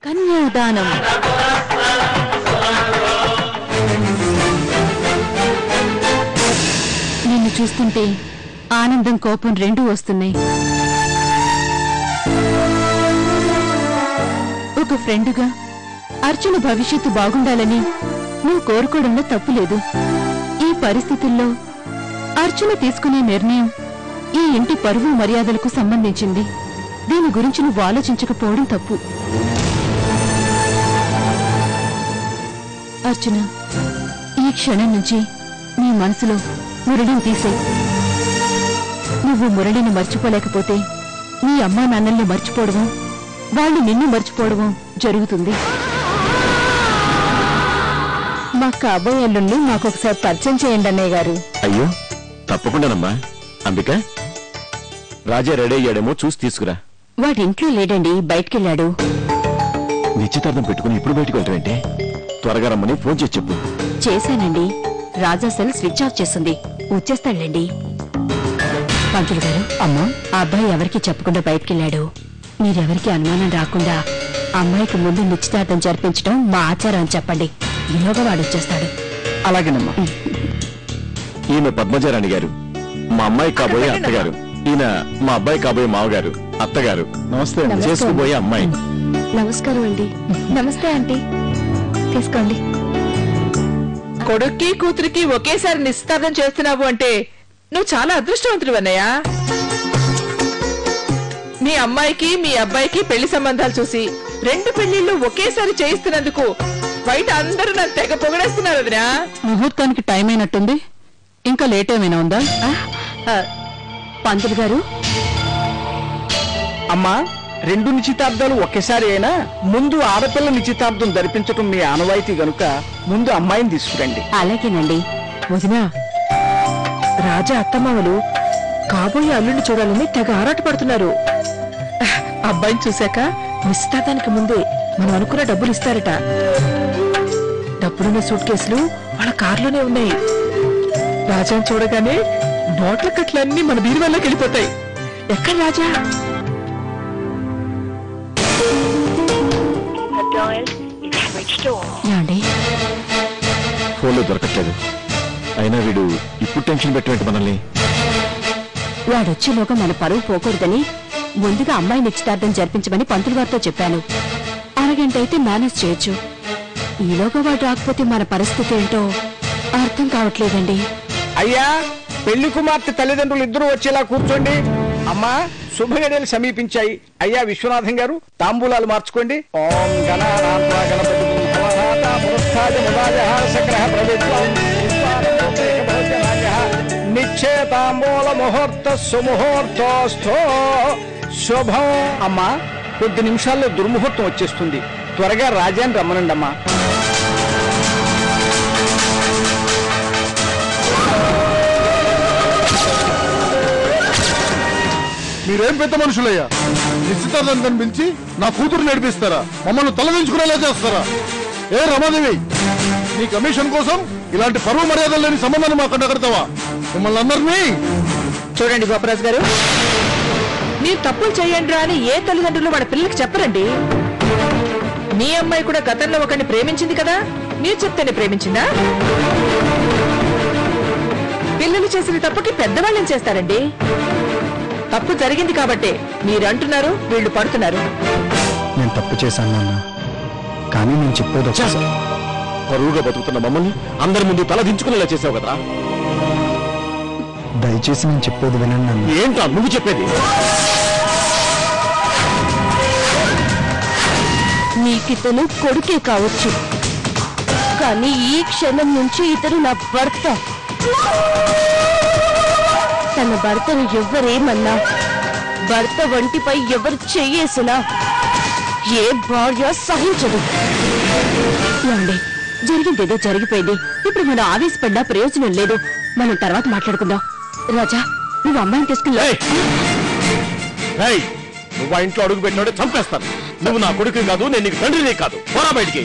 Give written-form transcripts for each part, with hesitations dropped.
కన్యాదానం. నిన్ను చూస్తుంటే ఆనందం కోపం రెండూ వస్తున్నాయి. ఒక ఫ్రెండుగా అర్చన భవిష్యత్తు బాగుండాలని నువ్వు కోరుకోవడంలో తప్పులేదు. ఈ పరిస్థితుల్లో అర్చన తీసుకునే నిర్ణయం ఈ ఇంటి పరువు మర్యాదలకు సంబంధించింది. దీని గురించి నువ్వు ఆలోచించకపోవడం తప్పు. అర్చన, ఈ క్షణం నుంచి నీ మనసులో మురళిని తీసేయ్. నువ్వు మురళిని మర్చిపోలేకపోతే నీ అమ్మా నాన్నల్ని మర్చిపోవడమో వాళ్ళు నిన్ను మర్చిపోవడమో జరుగుతుంది. మా కాబోయే అల్లుణ్ణి మాకొకసారి పరిచయం చేయండి అన్నయ్య గారు. అయ్యో తప్పకుండానమ్మా. అంబిక, రాజా రెడీ అయ్యాడేమో చూసి తీసుకురా. వాడింట్లో లేడండి, బయటికెళ్ళాడు. నిశ్చితార్థం పెట్టుకుని ఇప్పుడు బయటకు వెళ్ళటమేంటే? త్వరగా రమ్మని ఫోన్ చేసి చెప్పు. చేశానండి. రాజా సెల్ స్విచ్ ఆఫ్ చేస్తుంది, వచ్చేస్తాడులేండి. పంతులు గారు, అమ్మా, ఆ అబ్బాయి ఎవరికి చెప్పకుండా బయటికెళ్ళాడు. మీరెవరికి అనుమానం రాకుండా అమ్మాయికి ముందు నిశ్చితార్థం జరిపించడం మా ఆచారం అని చెప్పండి. ఈలోగా వాడొచ్చేస్తాడు. అలాగేనమ్మా. ఈమె పద్మజారాణి గారు, మా అమ్మాయి కాబోయే అత్తగారు. ఈయన మా అబ్బాయి కాబోయే మావగారు, అత్తగారు. నమస్తే. చేసుకుపోయే అమ్మాయి. నమస్కారం అండి. నమస్తే ఆంటీ, తీసుకోండి. కొడుక్కి కూతురికి ఒకేసారి నిశ్చితార్థం చేస్తున్నావు అంటే నువ్వు చాలా అదృష్టవంతుడు అన్నయ్య. మీ అమ్మాయికి మీ అబ్బాయికి పెళ్లి సంబంధాలు చూసి 2 పెళ్లిళ్లు ఒకేసారి చేయిస్తున్నందుకు బయట అందరూ నన్ను తెగ పొగడేస్తున్నారు వదినా. ముహూర్తానికి టైం అయినట్టుంది, ఇంకా లేట్ ఏమైనా ఉందా? పంతులు గారు, అమ్మా, 2 నిశ్చితార్థాలు ఒకేసారి అయినా ముందు ఆడపిల్ల నిశ్చితార్థం జరిపించటం మీ ఆనవాయితీ గనుక ముందు అమ్మాయిని తీసుకురండి. అలాగేనండి. వదినా, రాజా అత్తమామలు కాబోయే అల్లుడిని చూడాలని తెగ ఆరాటపడుతున్నారు. అబ్బాయిని చూశాక నిశ్చితార్థానికి ముందే మనం అనుకున్న డబ్బులు ఇస్తారట. డబ్బులున్న సూట్ కేసులు వాళ్ళ కారులోనే ఉన్నాయి. రాజాని చూడగానే నోట్ల కట్లన్నీ మన బీరువాలోకి వెళ్ళిపోతాయి. ఎక్కడ రాజా? ఫోన్లో దొరకట్లేదు. అయినా వీడు ఇప్పుడు టెన్షన్ పెట్టేంటి మనల్ని? వాడొచ్చేలోగా మన పరువు పోకూడదని ముందుగా అమ్మాయి నిశ్చితార్థం జరిపించమని పంతులు గారితో చెప్పాను. అరగంట అయితే మేనేజ్ చేయొచ్చు. ఈలోగా వాడు రాకపోతే మన పరిస్థితి ఏంటో అర్థం కావట్లేదండి. అయ్యా, పెళ్లి కుమార్తె తల్లిదండ్రులు ఇద్దరు వచ్చేలా కూర్చోండి. అమ్మా, శుభగడియలు సమీపించాయి. అయ్యా విశ్వనాథం గారు, తాంబూలాలు మార్చుకోండి. ఓం గణానాథ గణపతి నిశ్చేతాంబూల ముహూర్త సుముహూర్తోస్థో శుభం. అమ్మా, కొద్ది నిమిషాల్లో దుర్ముహూర్తం వచ్చేస్తుంది. త్వరగా రాజాని రమ్మనండి అమ్మా. మీరేం పెద్ద మనుషులయ్యా? నిశ్చితార్థం కనిపించి నా కూతురు నడిపిస్తారా? మమ్మల్ని తలదించుకునేలా చేస్తారా? ఏ రమాదేవి, నీ కమిషన్ కోసం ఇలాంటి పరువు మర్యాదలు లేని సంబంధాన్ని మాకు కడతావా? మిమ్మల్ని అందరినీ. చూడండి గోపరాజు గారు, మీరు తప్పులు చేయండి రా అని ఏ తల్లిదండ్రులు వాళ్ళ పిల్లలకి చెప్పరండి. మీ అమ్మాయి కూడా గతంలో ఒకరిని ప్రేమించింది కదా, మీరు చెప్తేనే ప్రేమించిందా? పిల్లలు చేసిన తప్పుకి పెద్దవాళ్ళని చేస్తారండి. తప్పు జరిగింది కాబట్టే మీరు అంటున్నారు, వీళ్ళు పడుతున్నారు. నేను తప్పు చేశాను నాన్న, కానీ నేను చెప్పేది పరువుగా బతుకుతున్న మమ్మల్ని అందరి ముందు తల దించుకునేలా చేసావు కదా. దయచేసి నేను చెప్పేది వినండి నాన్న. ఏంటా నువ్వు చెప్పేది? నీకితను కొడుకే కావచ్చు, కానీ ఈ క్షణం నుంచి ఇతను నా భర్త. తన భర్తను ఎవరేమన్నా, భర్త వంటిపై ఎవరు చెయ్యేసినా ఏ భార్య సహించదు. ఏమండి, జరిగిందేదో జరిగిపోయింది. ఇప్పుడు మనం ఆవేశపడ్డా ప్రయోజనం లేదు. మనం తర్వాత మాట్లాడుకుందాం. రాజా, నువ్వు అమ్మాయిని తీసుకుని నువ్వు ఆ ఇంట్లో అడుగు పెట్టినోడే చంపేస్తాను. నువ్వు నా కొడుకు కాదు, నేను నీకు తండ్రిని కాదు. పోరా బయటికి.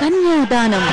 కన్యాదానం.